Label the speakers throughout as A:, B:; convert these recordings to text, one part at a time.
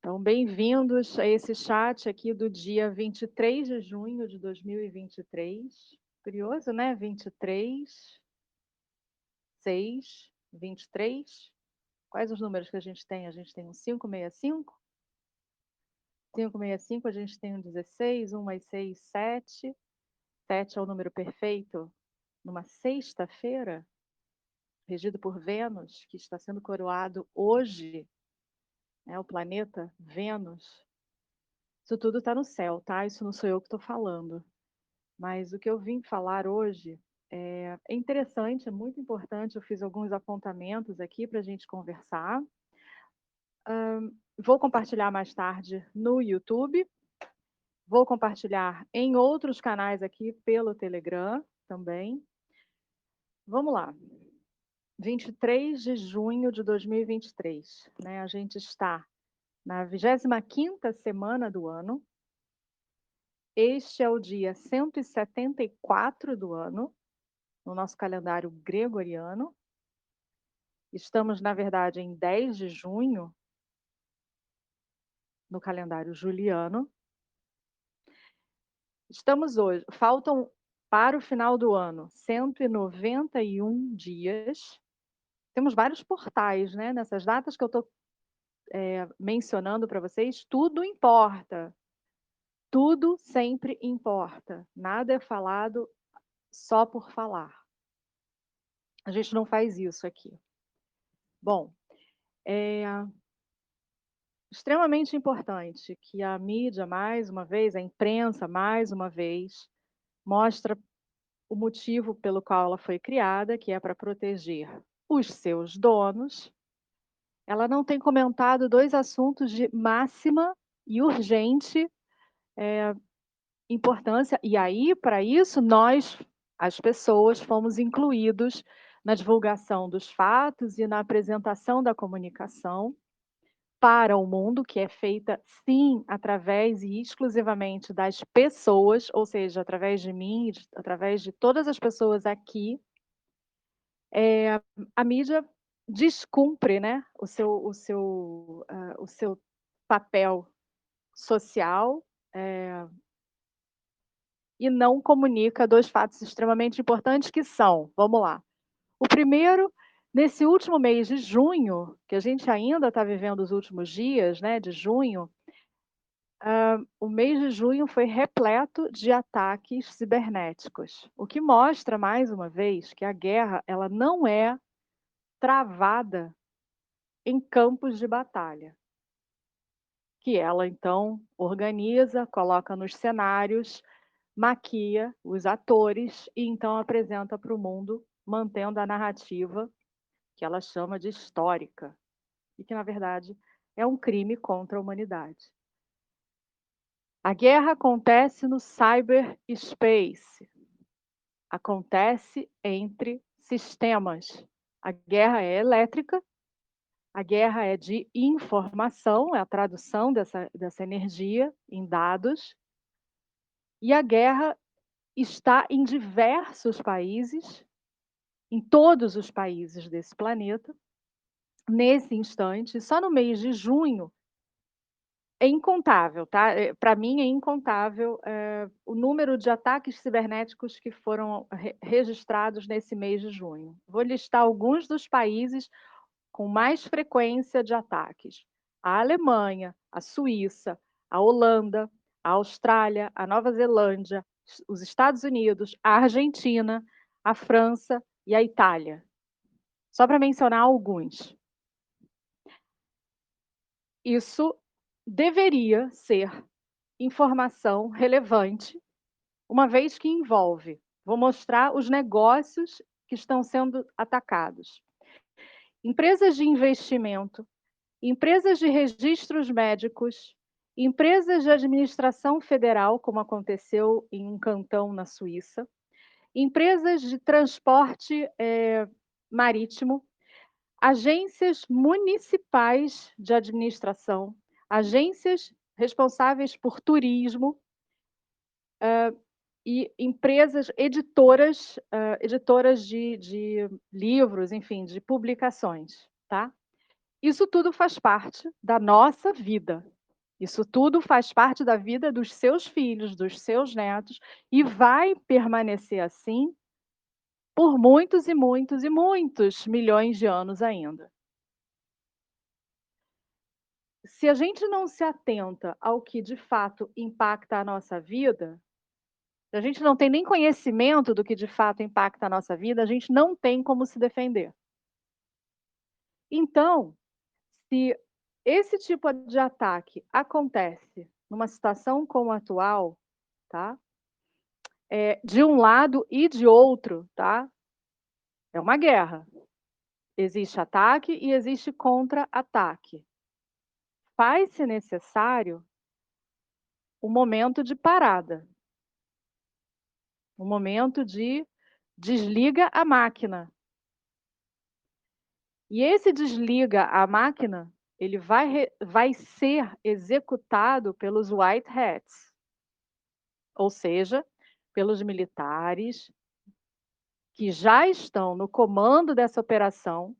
A: Então, bem-vindos a esse chat aqui do dia 23 de junho de 2023. Curioso, né? 23, 6, 23. Quais os números que a gente tem? A gente tem um 565. 565, a gente tem um 16, 1 mais 6, 7. 7 é o número perfeito numa sexta-feira, regido por Vênus, que está sendo coroado hoje, né? O planeta Vênus. Isso tudo está no céu, tá? Isso não sou eu que estou falando. Mas o que eu vim falar hoje é interessante, é muito importante. Eu fiz alguns apontamentos aqui para a gente conversar. Vou compartilhar mais tarde no YouTube. Vou compartilhar em outros canais aqui pelo Telegram também. Vamos lá. 23 de junho de 2023, né? A gente está na 25ª semana do ano. Este é o dia 174 do ano, no nosso calendário gregoriano. Estamos, na verdade, em 10 de junho, no calendário juliano. Estamos hoje, faltam para o final do ano 191 dias. Temos vários portais, né? Nessas datas que eu estou mencionando para vocês, tudo importa. Tudo sempre importa. Nada é falado só por falar. A gente não faz isso aqui. Bom, é extremamente importante que a mídia, mais uma vez, a imprensa, mais uma vez, mostra o motivo pelo qual ela foi criada, que é para proteger os seus donos. Ela não tem comentado dois assuntos de máxima e urgente importância, e aí, para isso, nós, as pessoas, fomos incluídos na divulgação dos fatos e na apresentação da comunicação para o mundo, que é feita, sim, através e exclusivamente das pessoas, ou seja, através de mim, através de todas as pessoas aqui. A mídia descumpre, né, o seu papel social, e não comunica dois fatos extremamente importantes que são, vamos lá. O primeiro, nesse último mês de junho, que a gente ainda está vivendo os últimos dias, né, de junho, o mês de junho foi repleto de ataques cibernéticos, o que mostra, mais uma vez, que a guerra ela não é travada em campos de batalha, que ela, então, organiza, coloca nos cenários, maquia os atores e, então, apresenta para o mundo, mantendo a narrativa que ela chama de histórica, e que, na verdade, é um crime contra a humanidade. A guerra acontece no cyberspace, acontece entre sistemas. A guerra é elétrica, a guerra é de informação, é a tradução dessa energia em dados, e a guerra está em diversos países, em todos os países desse planeta, nesse instante. Só no mês de junho é incontável, tá? Para mim é incontável o número de ataques cibernéticos que foram registrados nesse mês de junho. Vou listar alguns dos países com mais frequência de ataques: a Alemanha, a Suíça, a Holanda, a Austrália, a Nova Zelândia, os Estados Unidos, a Argentina, a França e a Itália. Só para mencionar alguns. Isso deveria ser informação relevante, uma vez que envolve. Vou mostrar os negócios que estão sendo atacados. Empresas de investimento, empresas de registros médicos, empresas de administração federal, como aconteceu em um cantão na Suíça, empresas de transporte marítimo, agências municipais de administração, agências responsáveis por turismo, e empresas editoras, editoras de livros, enfim, de publicações, tá? Isso tudo faz parte da nossa vida. Isso tudo faz parte da vida dos seus filhos, dos seus netos, e vai permanecer assim por muitos e muitos e muitos milhões de anos ainda. Se a gente não se atenta ao que de fato impacta a nossa vida, se a gente não tem nem conhecimento do que de fato impacta a nossa vida, a gente não tem como se defender. Então, se esse tipo de ataque acontece numa situação como a atual, tá? De um lado e de outro, tá? É uma guerra. Existe ataque e existe contra-ataque. Faz-se necessário um momento de parada, um momento de desliga a máquina. E esse desliga a máquina, ele vai ser executado pelos white hats, ou seja, pelos militares que já estão no comando dessa operação,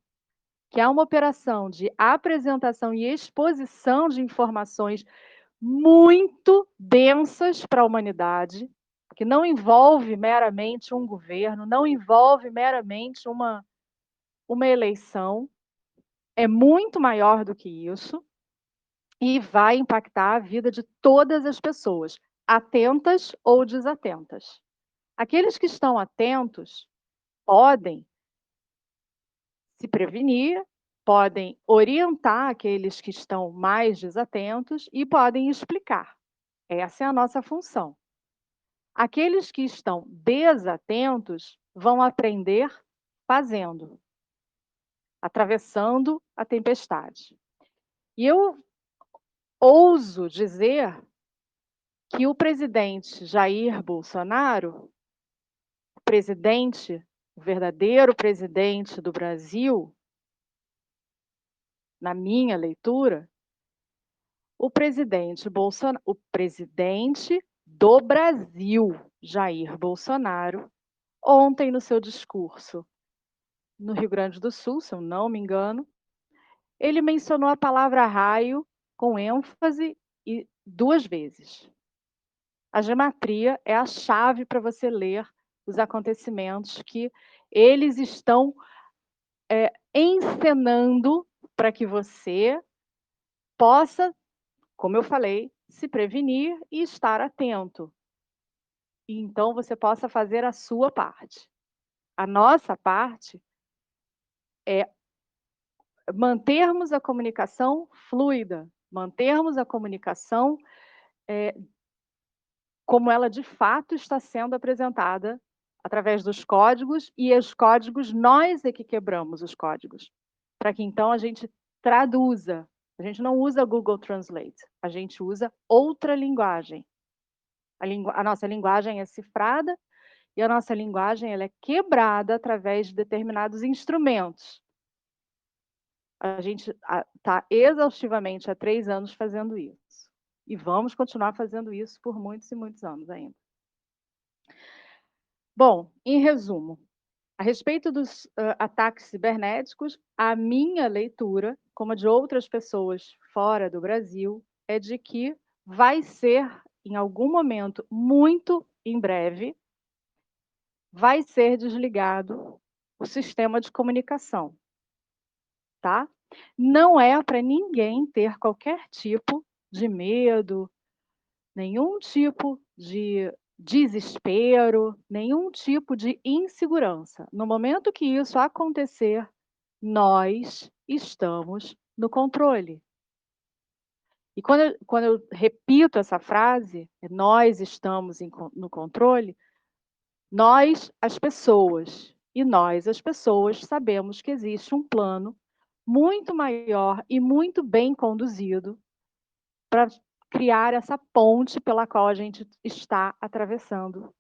A: que é uma operação de apresentação e exposição de informações muito densas para a humanidade, que não envolve meramente um governo, não envolve meramente uma eleição, é muito maior do que isso e vai impactar a vida de todas as pessoas, atentas ou desatentas. Aqueles que estão atentos podem se prevenir, podem orientar aqueles que estão mais desatentos e podem explicar. Essa é a nossa função. Aqueles que estão desatentos vão aprender fazendo, atravessando a tempestade. E eu ouso dizer que o presidente Jair Bolsonaro, o verdadeiro presidente do Brasil, na minha leitura, o presidente do Brasil, Jair Bolsonaro, ontem no seu discurso no Rio Grande do Sul, se eu não me engano, ele mencionou a palavra raio com ênfase e 2 vezes. A gematria é a chave para você ler os acontecimentos que eles estão, encenando para que você possa, como eu falei, se prevenir e estar atento. E então você possa fazer a sua parte. A nossa parte é mantermos a comunicação fluida, mantermos a comunicação, como ela de fato está sendo apresentada através dos códigos, e os códigos, nós é que quebramos os códigos, para que então a gente traduza. A gente não usa Google Translate, a gente usa outra linguagem. A nossa linguagem é cifrada e a nossa linguagem ela é quebrada através de determinados instrumentos. A gente está exaustivamente há 3 anos fazendo isso. E vamos continuar fazendo isso por muitos e muitos anos ainda. Bom, em resumo, a respeito dos ataques cibernéticos, a minha leitura, como a de outras pessoas fora do Brasil, é de que vai ser, em algum momento, muito em breve, vai ser desligado o sistema de comunicação, tá? Não é para ninguém ter qualquer tipo de medo, nenhum tipo de desespero, nenhum tipo de insegurança. No momento que isso acontecer, nós estamos no controle. E quando eu repito essa frase, nós estamos no controle, nós, as pessoas, e nós, as pessoas, sabemos que existe um plano muito maior e muito bem conduzido para criar essa ponte pela qual a gente está atravessando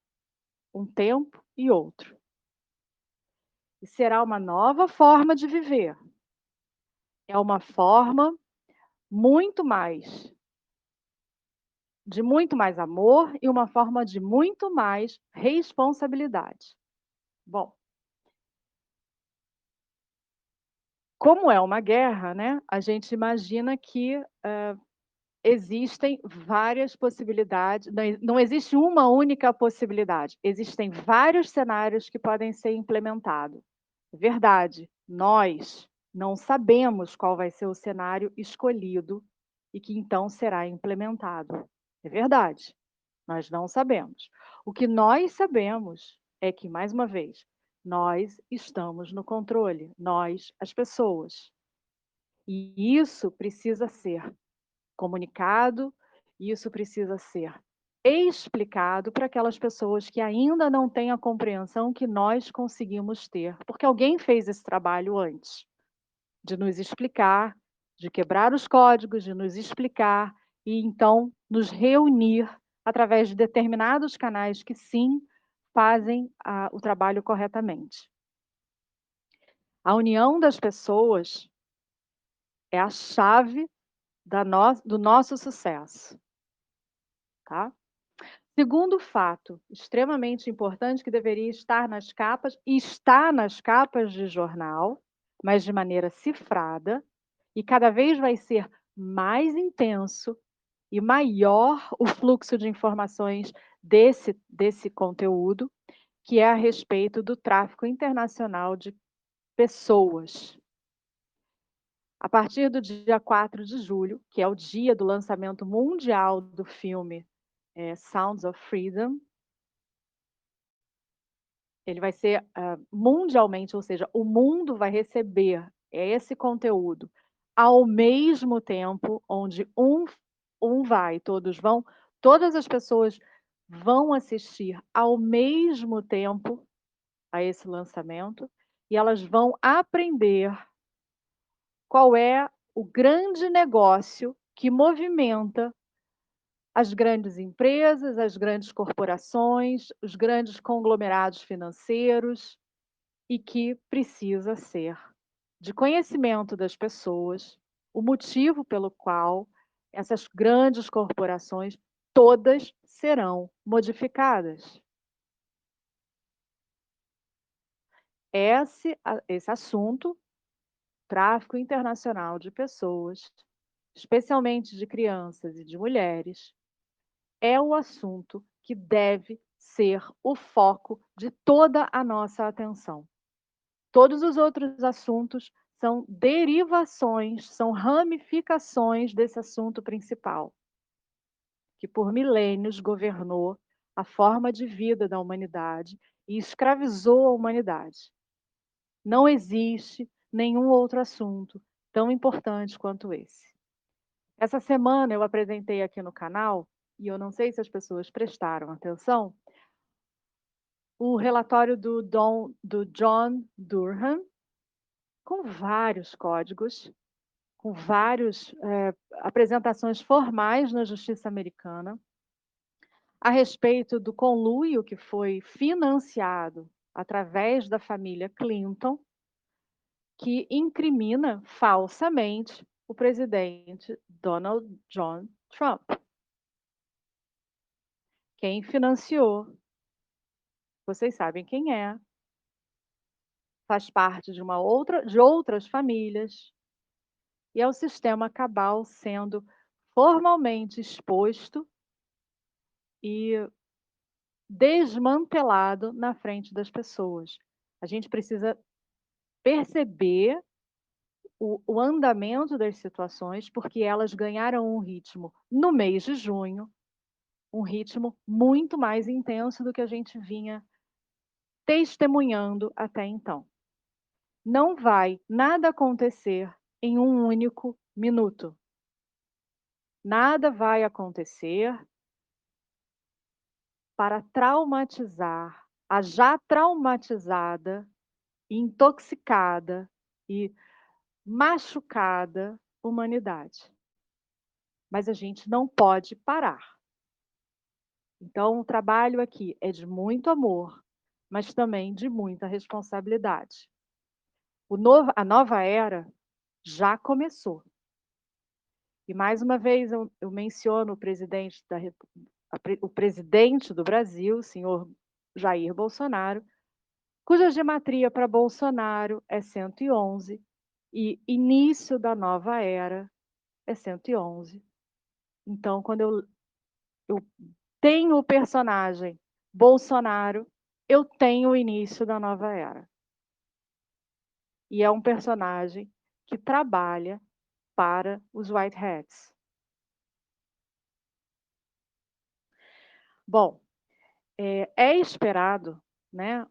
A: um tempo e outro. E será uma nova forma de viver. É uma forma muito mais de muito mais amor e uma forma de muito mais responsabilidade. Bom, como é uma guerra, né, a gente imagina que Existem várias possibilidades, não existe uma única possibilidade, existem vários cenários que podem ser implementados. Verdade, nós não sabemos qual vai ser o cenário escolhido e que então será implementado. É verdade, nós não sabemos. O que nós sabemos é que, mais uma vez, nós estamos no controle, nós, as pessoas. E isso precisa ser comunicado, isso precisa ser explicado para aquelas pessoas que ainda não têm a compreensão que nós conseguimos ter, porque alguém fez esse trabalho antes, de nos explicar, de quebrar os códigos, de nos explicar e então nos reunir através de determinados canais que sim fazem o trabalho corretamente. A união das pessoas é a chave do nosso sucesso, tá? Segundo fato extremamente importante que deveria estar nas capas, e está nas capas de jornal, mas de maneira cifrada, e cada vez vai ser mais intenso e maior o fluxo de informações desse conteúdo, que é a respeito do tráfico internacional de pessoas. A partir do dia 4 de julho, que é o dia do lançamento mundial do filme Sounds of Freedom, ele vai ser mundialmente, ou seja, o mundo vai receber esse conteúdo ao mesmo tempo, onde um vai, todos vão, todas as pessoas vão assistir ao mesmo tempo a esse lançamento e elas vão aprender qual é o grande negócio que movimenta as grandes empresas, as grandes corporações, os grandes conglomerados financeiros e que precisa ser de conhecimento das pessoas o motivo pelo qual essas grandes corporações todas serão modificadas. Esse assunto, tráfico internacional de pessoas, especialmente de crianças e de mulheres, é o assunto que deve ser o foco de toda a nossa atenção. Todos os outros assuntos são derivações, são ramificações desse assunto principal, que por milênios governou a forma de vida da humanidade e escravizou a humanidade. Não existe nenhum outro assunto tão importante quanto esse. Essa semana eu apresentei aqui no canal, e eu não sei se as pessoas prestaram atenção, o relatório do John Durham, com vários códigos, com várias apresentações formais na justiça americana, a respeito do conluio que foi financiado através da família Clinton, que incrimina falsamente o presidente Donald John Trump. Quem financiou, vocês sabem quem é, faz parte de outras famílias, e é o sistema cabal sendo formalmente exposto e desmantelado na frente das pessoas. A gente precisa perceber o andamento das situações, porque elas ganharam um ritmo no mês de junho, um ritmo muito mais intenso do que a gente vinha testemunhando até então. Não vai nada acontecer em um único minuto. Nada vai acontecer para traumatizar a já traumatizada, intoxicada e machucada humanidade. Mas a gente não pode parar. Então, o trabalho aqui é de muito amor, mas também de muita responsabilidade. A nova era já começou. E mais uma vez eu menciono o presidente do Brasil, o senhor Jair Bolsonaro, cuja gematria para Bolsonaro é 111 e início da nova era é 111. Então, quando eu tenho o personagem Bolsonaro, eu tenho o início da nova era. E é um personagem que trabalha para os White Hats. Bom, é esperado, né,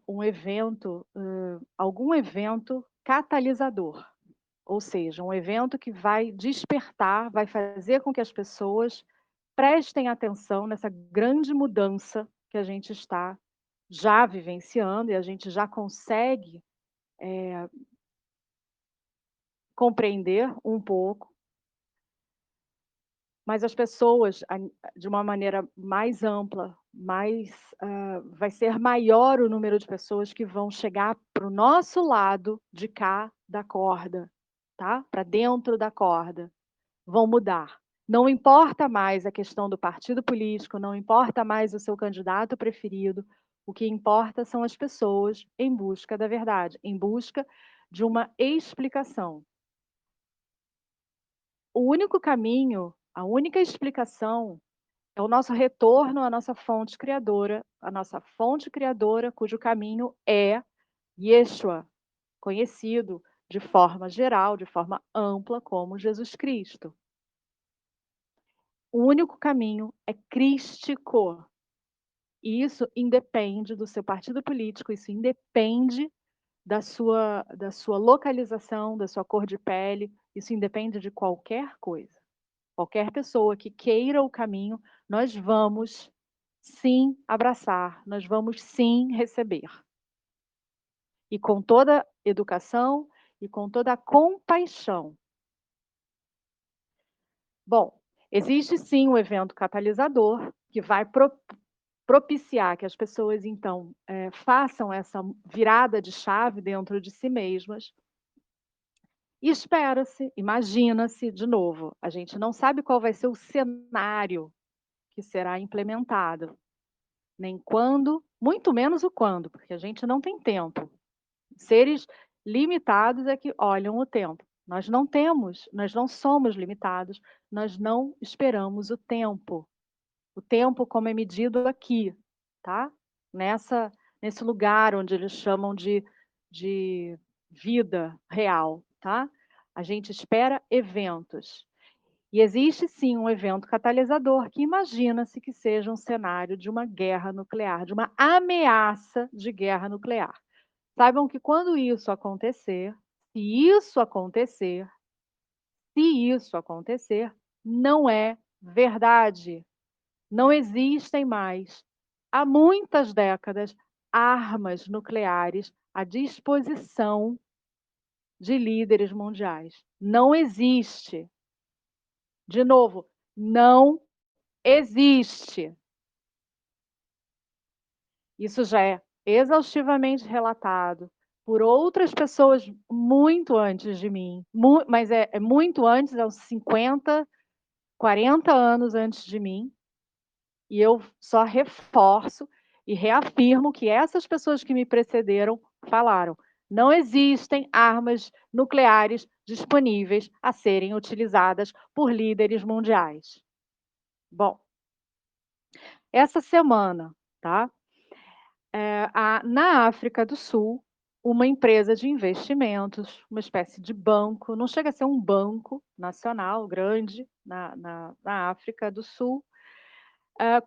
A: algum evento catalisador, ou seja, um evento que vai despertar, vai fazer com que as pessoas prestem atenção nessa grande mudança que a gente está já vivenciando e a gente já consegue compreender um pouco, mas as pessoas, de uma maneira mais ampla, vai ser maior o número de pessoas que vão chegar para o nosso lado de cá da corda, tá? Para dentro da corda. Vão mudar. Não importa mais a questão do partido político, não importa mais o seu candidato preferido, o que importa são as pessoas em busca da verdade, em busca de uma explicação. O único caminho, a única explicação é o nosso retorno à nossa fonte criadora, a nossa fonte criadora cujo caminho é Yeshua, conhecido de forma geral, de forma ampla como Jesus Cristo. O único caminho é crístico. E isso independe do seu partido político, isso independe da sua localização, da sua cor de pele, isso independe de qualquer coisa. Qualquer pessoa que queira o caminho, nós vamos sim abraçar, nós vamos sim receber. E com toda educação e com toda a compaixão. Bom, existe sim um evento catalisador que vai propiciar que as pessoas, então, façam essa virada de chave dentro de si mesmas. E espera-se, imagina-se, de novo, a gente não sabe qual vai ser o cenário que será implementado, nem quando, muito menos o quando, porque a gente não tem tempo. Seres limitados é que olham o tempo. Nós não temos, nós não somos limitados, nós não esperamos o tempo. O tempo como é medido aqui, tá? Nesse lugar onde eles chamam de vida real, tá? A gente espera eventos. E existe sim um evento catalisador que imagina-se que seja um cenário de uma guerra nuclear, de uma ameaça de guerra nuclear. Saibam que quando isso acontecer, se isso acontecer, se isso acontecer, não é verdade. Não existem mais, há muitas décadas, armas nucleares à disposição de líderes mundiais. Não existe. De novo, não existe. Isso já é exaustivamente relatado por outras pessoas muito antes de mim, mas é muito antes, é uns 50, 40 anos antes de mim. E eu só reforço e reafirmo que essas pessoas que me precederam falaram: não existem armas nucleares disponíveis a serem utilizadas por líderes mundiais. Bom, essa semana, tá? Na África do Sul, uma empresa de investimentos, uma espécie de banco, não chega a ser um banco nacional grande na África do Sul,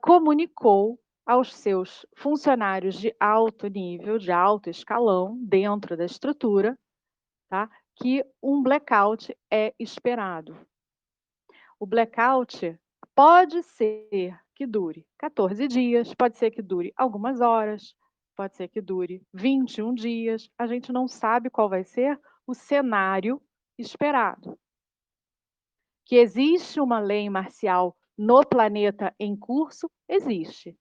A: comunicou aos seus funcionários de alto nível, de alto escalão, dentro da estrutura, tá, que um blackout é esperado. O blackout pode ser que dure 14 dias, pode ser que dure algumas horas, pode ser que dure 21 dias, a gente não sabe qual vai ser o cenário esperado. Que existe uma lei marcial no planeta em curso, existe.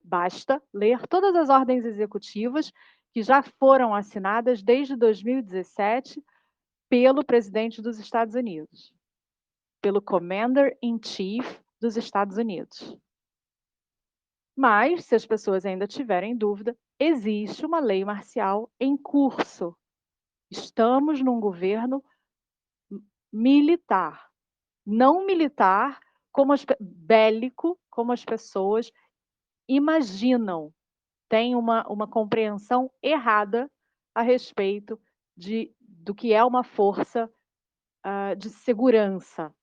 A: Basta ler todas as ordens executivas que já foram assinadas desde 2017 pelo presidente dos Estados Unidos, pelo Commander in Chief dos Estados Unidos. Mas, se as pessoas ainda tiverem dúvida, existe uma lei marcial em curso. Estamos num governo militar. Não militar bélico, como as pessoas imaginam, têm uma compreensão errada a respeito do que é uma força, de segurança.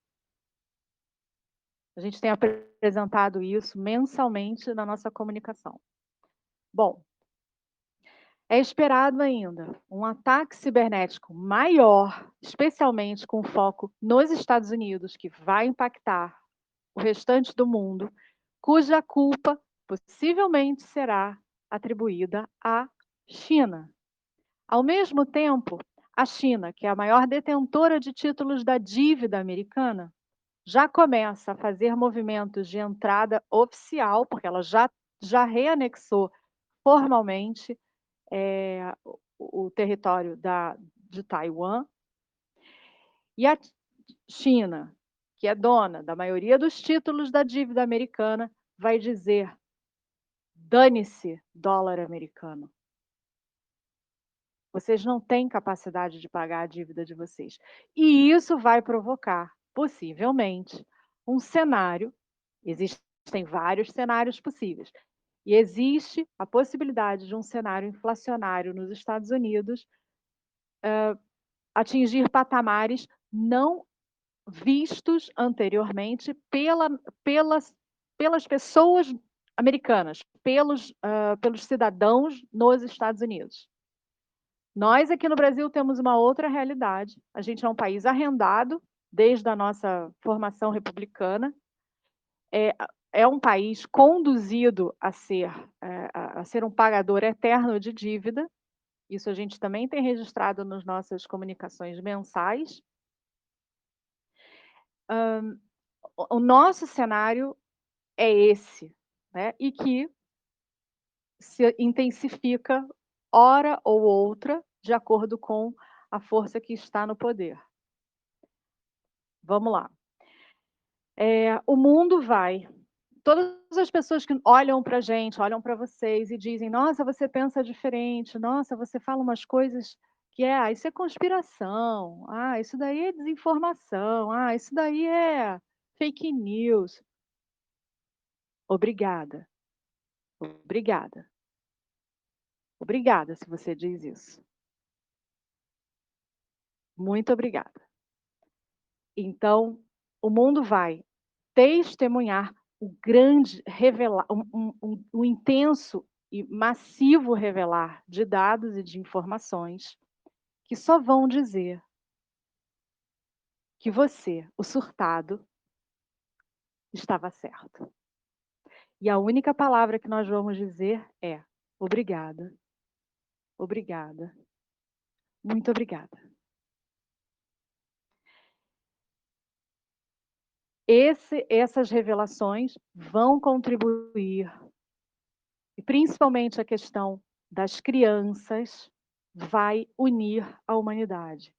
A: A gente tem apresentado isso mensalmente na nossa comunicação. Bom, é esperado ainda um ataque cibernético maior, especialmente com foco nos Estados Unidos, que vai impactar o restante do mundo, cuja culpa possivelmente será atribuída à China. Ao mesmo tempo, a China, que é a maior detentora de títulos da dívida americana, já começa a fazer movimentos de entrada oficial, porque ela já reanexou formalmente o território de Taiwan. E a China, que é dona da maioria dos títulos da dívida americana, vai dizer: dane-se, dólar americano. Vocês não têm capacidade de pagar a dívida de vocês. E isso vai provocar, possivelmente, um cenário. Existem vários cenários possíveis. E existe a possibilidade de um cenário inflacionário nos Estados Unidos atingir patamares não vistos anteriormente pelas pessoas americanas, pelos cidadãos nos Estados Unidos. Nós aqui no Brasil temos uma outra realidade. A gente é um país arrendado desde a nossa formação republicana. É um país conduzido a ser um pagador eterno de dívida. Isso a gente também tem registrado nas nossas comunicações mensais. O nosso cenário é esse, né? E que se intensifica hora ou outra de acordo com a força que está no poder. Vamos lá. O mundo vai. Todas as pessoas que olham para a gente, olham para vocês e dizem: nossa, você pensa diferente, nossa, você fala umas coisas que isso é conspiração, isso daí é desinformação, isso daí é fake news. Obrigada, obrigada, obrigada se você diz isso. Muito obrigada. Então, o mundo vai testemunhar o grande revelar, um intenso e massivo revelar de dados e de informações que só vão dizer que você, o surtado, estava certo. E a única palavra que nós vamos dizer é obrigada, obrigada, muito obrigada. Essas revelações vão contribuir, e principalmente a questão das crianças, vai unir a humanidade.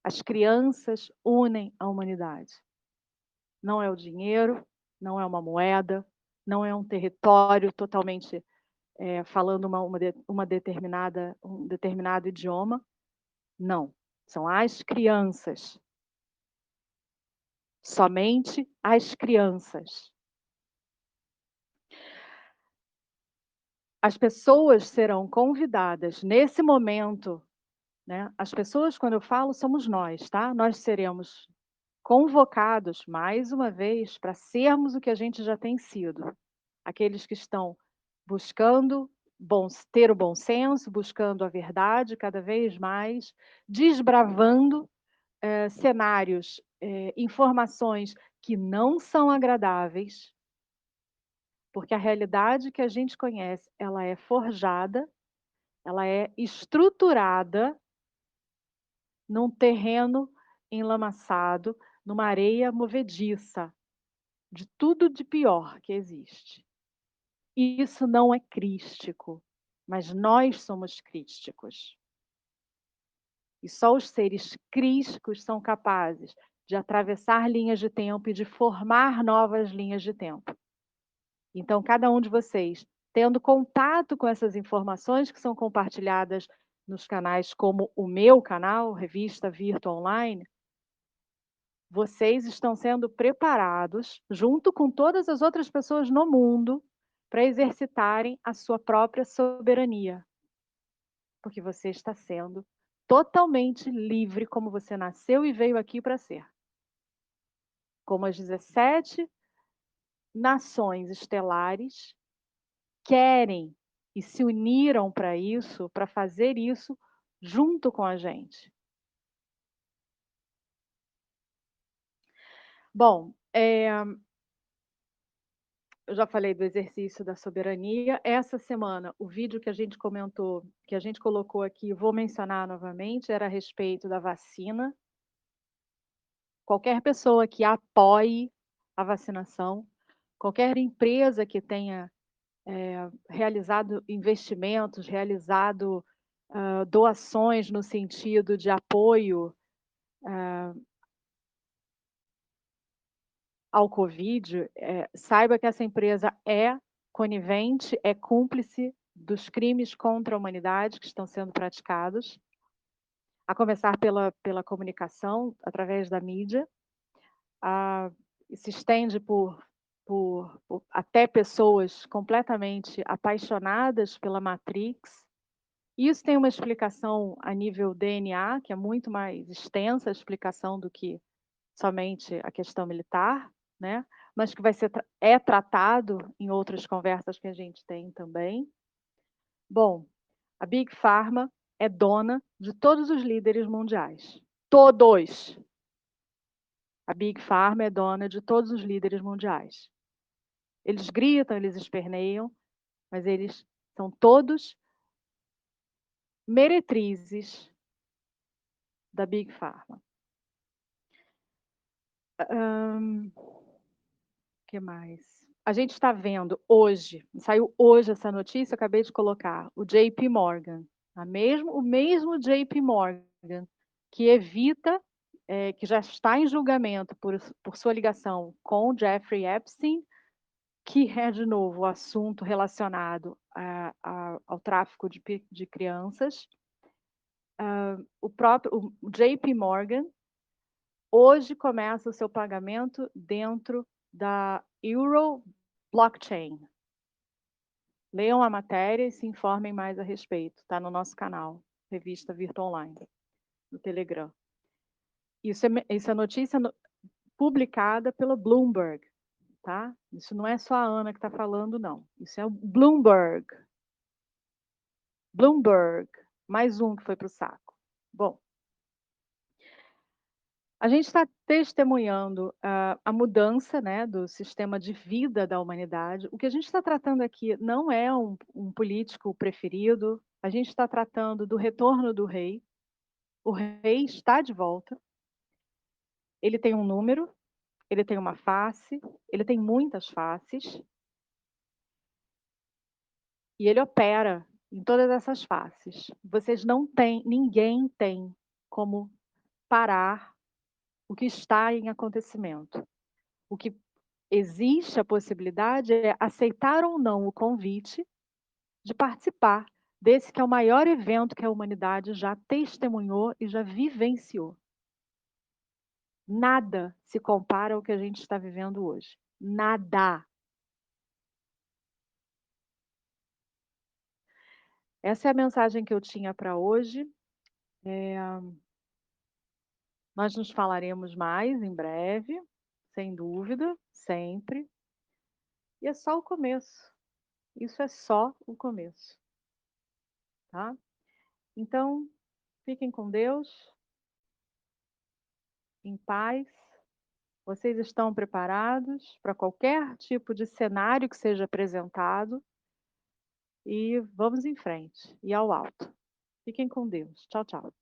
A: As crianças unem a humanidade. Não é o dinheiro, não é uma moeda, não é um território totalmente falando um determinado idioma. Não, são as crianças. Somente as crianças. As pessoas serão convidadas nesse momento, né? As pessoas, quando eu falo, somos nós, tá? Nós seremos convocados mais uma vez para sermos o que a gente já tem sido. Aqueles que estão buscando ter o bom senso, buscando a verdade cada vez mais, desbravando cenários, informações que não são agradáveis, porque a realidade que a gente conhece, ela é forjada, ela é estruturada num terreno enlamaçado, numa areia movediça, de tudo de pior que existe. E isso não é crístico, mas nós somos crísticos. E só os seres crísticos são capazes de atravessar linhas de tempo e de formar novas linhas de tempo. Então, cada um de vocês, tendo contato com essas informações que são compartilhadas nos canais como o meu canal, Revista Virtual Online, vocês estão sendo preparados, junto com todas as outras pessoas no mundo, para exercitarem a sua própria soberania, porque você está sendo totalmente livre como você nasceu e veio aqui para ser. Como as 17 nações estelares querem e se uniram para isso, para fazer isso junto com a gente. Bom, eu já falei do exercício da soberania. Essa semana, o vídeo que a gente comentou, que a gente colocou aqui, vou mencionar novamente, era a respeito da vacina. Qualquer pessoa que apoie a vacinação, qualquer empresa que tenha realizado investimentos, realizado doações no sentido de apoio ao Covid, saiba que essa empresa é conivente, é cúmplice dos crimes contra a humanidade que estão sendo praticados, a começar pela comunicação, através da mídia, se estende por até pessoas completamente apaixonadas pela Matrix. Isso tem uma explicação a nível DNA, que é muito mais extensa a explicação do que somente a questão militar, né? Mas que é tratado em outras conversas que a gente tem também. Bom, a Big Pharma é dona de todos os líderes mundiais. Todos! A Big Pharma é dona de todos os líderes mundiais. Eles gritam, eles esperneiam, mas eles são todos meretrizes da Big Pharma. Que mais? A gente está vendo hoje, saiu hoje essa notícia, acabei de colocar, o JP Morgan, o mesmo JP Morgan, que evita, que já está em julgamento por sua ligação com Jeffrey Epstein, que é, de novo, o assunto relacionado ao tráfico de crianças. O JP Morgan hoje começa o seu pagamento dentro da Euro Blockchain. Leiam a matéria e se informem mais a respeito. Está no nosso canal, Revista Virtual Online, no Telegram. Isso é notícia publicada pela Bloomberg, tá? Isso não é só a Ana que está falando, não. Isso é o Bloomberg. Bloomberg, mais um que foi para o saco. Bom, a gente está testemunhando a mudança, né, do sistema de vida da humanidade. O que a gente está tratando aqui não é um político preferido, a gente está tratando do retorno do rei. O rei está de volta. Ele tem um número, ele tem uma face, ele tem muitas faces. E ele opera em todas essas faces. Vocês não têm, ninguém tem como parar o que está em acontecimento. O que existe a possibilidade é aceitar ou não o convite de participar desse que é o maior evento que a humanidade já testemunhou e já vivenciou. Nada se compara ao que a gente está vivendo hoje. Nada. Essa é a mensagem que eu tinha para hoje. Nós nos falaremos mais em breve, sem dúvida, sempre. E é só o começo. Isso é só o começo, tá? Então, fiquem com Deus, em paz. Vocês estão preparados para qualquer tipo de cenário que seja apresentado e vamos em frente e ao alto. Fiquem com Deus. Tchau, tchau.